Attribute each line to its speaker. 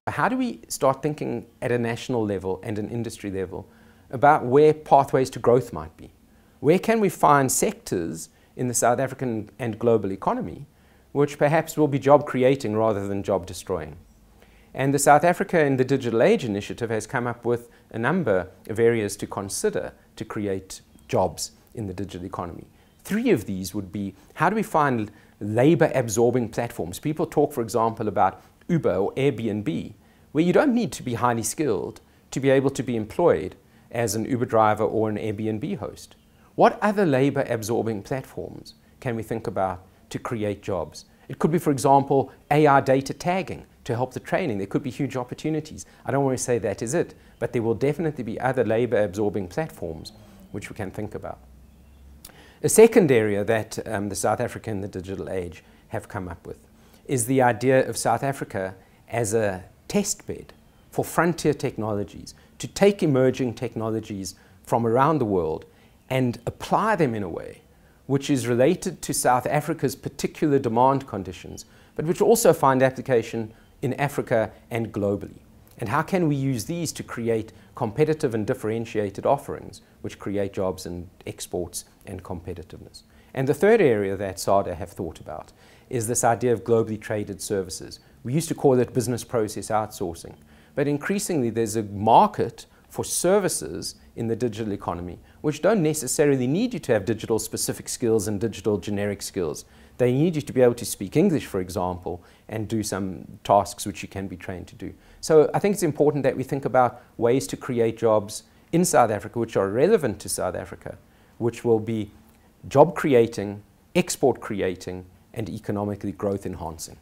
Speaker 1: How do we start thinking at a national level and an industry level about where pathways to growth might be? Where can we find sectors in the South African and global economy which perhaps will be job creating rather than job destroying? And the South Africa in the Digital Age initiative has come up with a number of areas to consider to create jobs in the digital economy. 3 of these would be, how do we find labor absorbing platforms? People talk, for example, about Uber or Airbnb, where you don't need to be highly skilled to be able to be employed as an Uber driver or an Airbnb host. What other labor absorbing platforms can we think about to create jobs? It could be, for example, AI data tagging to help the training. There could be huge opportunities. I don't want to say that is it, but there will definitely be other labor absorbing platforms which we can think about. A second area that the South Africa and the Digital Age have come up with is the idea of South Africa as a test bed for frontier technologies, to take emerging technologies from around the world and apply them in a way which is related to South Africa's particular demand conditions, but which also find application in Africa and globally. And how can we use these to create competitive and differentiated offerings which create jobs and exports and competitiveness? And the third area that SADA have thought about is this idea of globally traded services. We used to call it business process outsourcing, but increasingly there's a market for services in the digital economy which don't necessarily need you to have digital specific skills and digital generic skills. They need you to be able to speak English, for example, and do some tasks which you can be trained to do. So I think it's important that we think about ways to create jobs in South Africa which are relevant to South Africa, which will be job creating, export creating, and economically growth enhancing.